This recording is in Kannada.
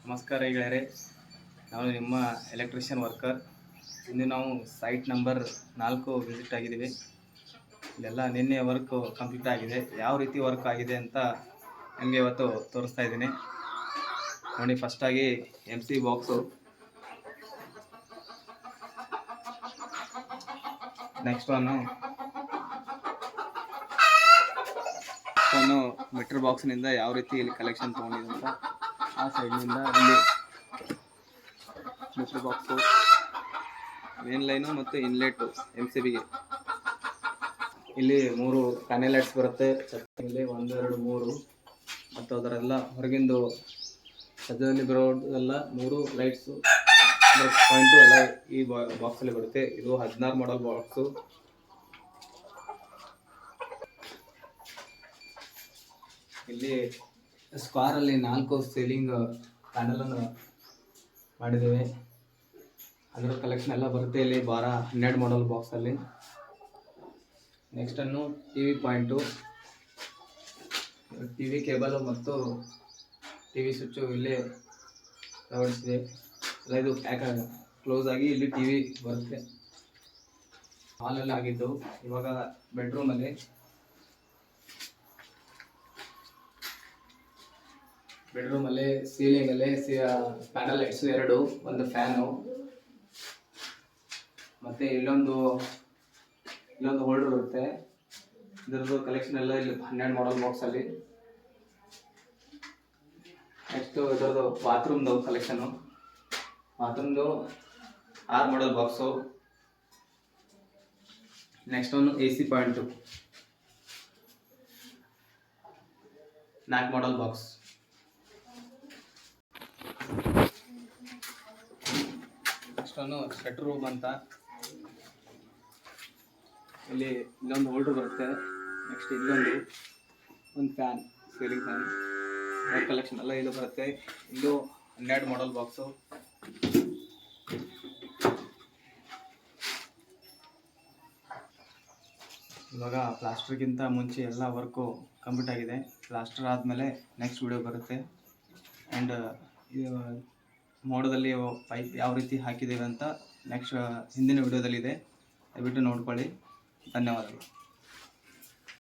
ನಮಸ್ಕಾರ ಗೆಳೆಯರೆ, ನಾನು ನಿಮ್ಮ ಎಲೆಕ್ಟ್ರಿಷಿಯನ್ ವರ್ಕರ್. ಇಂದು ನಾವು ಸೈಟ್ ನಂಬರ್ 4 ವಿಸಿಟ್ ಆಗಿದ್ದೀವಿ. ಇಲ್ಲೆಲ್ಲ ನಿನ್ನೆ ವರ್ಕ್ ಕಂಪ್ಲೀಟ್ ಆಗಿದೆ. ಯಾವ ರೀತಿ ವರ್ಕ್ ಆಗಿದೆ ಅಂತ ನಿಮಗೆ ಇವತ್ತು ತೋರಿಸ್ತಾ ಇದ್ದೀನಿ ನೋಡಿ. ಫಸ್ಟಾಗಿ MC box, next one meter ಬಾಕ್ಸ್ನಿಂದ ಯಾವ ರೀತಿ ಇಲ್ಲಿ ಕಲೆಕ್ಷನ್ ತೊಗೊಂಡಿದೆ ಅಂತ ಆ ಸೈಡ್ನಿಂದ ಇಲ್ಲಿ ಮೀಟರ್ ಬಾಕ್ಸು, ಮೇನ್ ಲೈನು ಮತ್ತು ಇನ್ಲೆಟು MCBಗೆ. ಇಲ್ಲಿ 3 ಪ್ಯಾನೆಲ್ ಲೈಟ್ಸ್ ಬರುತ್ತೆ. ಇಲ್ಲಿ 1, 2, 3 ಮತ್ತು ಅದರೆಲ್ಲ ಹೊರಗಿಂದು ಸದ್ಯದಲ್ಲಿ ಬರೋದೆಲ್ಲ 3 ಲೈಟ್ಸು ಪಾಯಿಂಟು ಎಲ್ಲ ಈ ಬಾಕ್ಸಲ್ಲಿ ಬರುತ್ತೆ. ಇದು 16 ಮಾಡಲ್ ಬಾಕ್ಸು. ಇಲ್ಲಿ ಸ್ಕ್ವಾರಲ್ಲಿ 4 ಸೀಲಿಂಗ್ ಪ್ಯಾನಲನ್ನು ಮಾಡಿದ್ದೇವೆ. ಅದರ ಕಲೆಕ್ಷನ್ ಎಲ್ಲ ಬರುತ್ತೆ ಇಲ್ಲಿ 12 ಮಾಡಲ್ ಬಾಕ್ಸಲ್ಲಿ. ನೆಕ್ಸ್ಟನ್ನು TV ಪಾಯಿಂಟು, TV ಕೇಬಲು ಮತ್ತು TV ಸ್ವಿಚ್ಚು ಇಲ್ಲೇ ಅಳವಡಿಸಿದೆ. ಎಲ್ಲ ಇದು ಕ್ಲೋಸ್ ಆಗಿ ಇಲ್ಲಿ TV ಬರುತ್ತೆ. ಹಾಲಲ್ಲಿ ಆಗಿದ್ದು. ಇವಾಗ ಬೆಡ್ರೂಮಲ್ಲಿ ಸೀಲಿಂಗಲ್ಲಿ ಪ್ಯಾನಲ್ ಲೈಟ್ಸು 2, ಒಂದು ಫ್ಯಾನು, ಮತ್ತು ಇಲ್ಲೊಂದು ಹೋಲ್ಡರ್ ಇರುತ್ತೆ. ಇದರದ್ದು ಕಲೆಕ್ಷನ್ ಎಲ್ಲ ಇಲ್ಲಿ 12 ಮಾಡಲ್ ಬಾಕ್ಸಲ್ಲಿ. ನೆಕ್ಸ್ಟು ಇದರದ್ದು ಬಾತ್ರೂಮ್ದು ಕಲೆಕ್ಷನು, ಬಾತ್ರೂಮ್ದು 6 ಮಾಡಲ್ ಬಾಕ್ಸು. ನೆಕ್ಸ್ಟ್ ಒಂದು AC ಪಾಯಿಂಟು 4 ಮಾಡಲ್ ಬಾಕ್ಸ್. ನೆಕ್ಸ್ಟ್ ಒಂದು ಶೆಟ್ ರೂಮ್ ಅಂತ, ಇಲ್ಲೊಂದು ಹೋಲ್ಡರ್ ಬರುತ್ತೆ. ನೆಕ್ಸ್ಟ್ ಒಂದು ಫ್ಯಾನ್, ಸೀಲಿಂಗ್ ಫ್ಯಾನ್, ಕಲೆಕ್ಷನ್ ಎಲ್ಲ ಇದು ಬರುತ್ತೆ. ಇದು 12 ಮಾಡಲ್ ಬಾಕ್ಸು. ಇವಾಗ ಪ್ಲಾಸ್ಟರ್ಗಿಂತ ಮುಂಚೆ ಎಲ್ಲ ವರ್ಕು ಕಂಪ್ಲೀಟ್ ಆಗಿದೆ. ಪ್ಲಾಸ್ಟರ್ ಆದಮೇಲೆ ನೆಕ್ಸ್ಟ್ ವಿಡಿಯೋ ಬರುತ್ತೆ. ಆ್ಯಂಡ್ ಮೋಡದಲ್ಲಿ ಪೈಪ್ ಯಾವ ರೀತಿ ಹಾಕಿದ್ದೇವೆ ಅಂತ ನೆಕ್ಸ್ಟ್ ಹಿಂದಿನ ವಿಡಿಯೋದಲ್ಲಿದೆ. ದಯವಿಟ್ಟು ನೋಡ್ಕೊಳ್ಳಿ. ಧನ್ಯವಾದಗಳು.